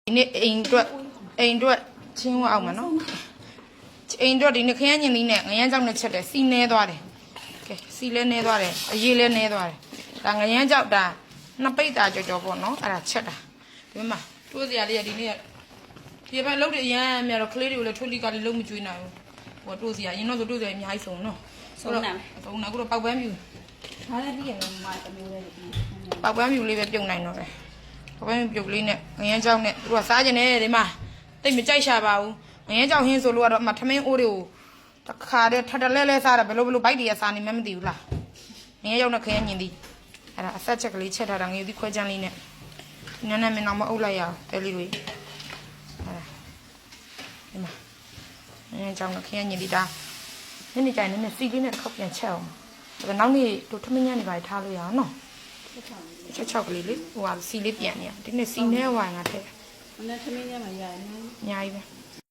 ဒီနေ့အိမ်အတွက်ချင်းဝအောင်မနော်အိမ်အတွက်ဒီနေ့ခရမ်းညင်လေးနဲ့ငရမ်းကြောက်နဲ့ချက်တယ်စီနေသွားတယ်ကဲစီလဲနေသွားတယ်အရေးလဲနေသွားတယ်ဒါငရမ်းကြောက်ဒါနှစ်ပိတ်တာကြော်ပေါ့နော်အဲ့ဒါချက်တာဒီမှာတိုးစရာလေးကဒီနေ့ဒီဘက်လုံးတွေအရမ်းများတော့ကလေးတွေကိုလည်းထွေးလီကလေးလုံးမကျွေးနိုင်ဘူးဟိုတိုးစရာရင်တော့တိုးစရာအများကြီးဆုံးနော်ဆုံးနာအခုတော့ပေါက်ပန်းပြူ ဒါလည်းပြီးရင်တော့မတမျိုးလေးပြီး ပေါက်ပန်းပြူလေးပဲပြုတ်နိုင်တော့တယ်ပေါက်ပန်းပြုတ်လေးနဲ့ငရမ်းကြောက်နဲ့သူကစားကျင်တယ်ဒီမှာတိတ်မကြိုက်ရှာပါဘူးငရမ်းကြောက်ဟင်းဆိုလို့ကတော့အမထမင်းအိုးတွေကိုတခါတည်းထထလဲလဲစားတာဘယ်လိုဘိုက်တွေကစားနေမှမသိဘူးလားငရမ်းကြောက်နဲ့ခရမ်းညင်သည်အဲ့ဒါအဆက်ချက်ကလေးချက်ထားတာငရုတ်သီးခွဲချမ်းလေးနဲ့နည်းနည်းမင်းအောင်မအုပ်လိုက်ရအောင်တဲလေးတွေအဲ့ဒါဒီမှာငရမ်းကြောက်နဲ့ခရမ်းညင်သည်ဒါနေ့ကြိုင်နေစီလေးနဲ့တစ်ခေါက်ပြန်ချက်အောင်ဒါနောက်နေ့တို့ထမင်းညနေပါထားလို့ရအောင်နော်ချက်ကလေးလေဟိုဟာစီလေးပြန်နေရဒီနေ့စီနေဝိုင်ငါထည့် မနေ့သမီးညမှာရတယ် အများကြီးပဲ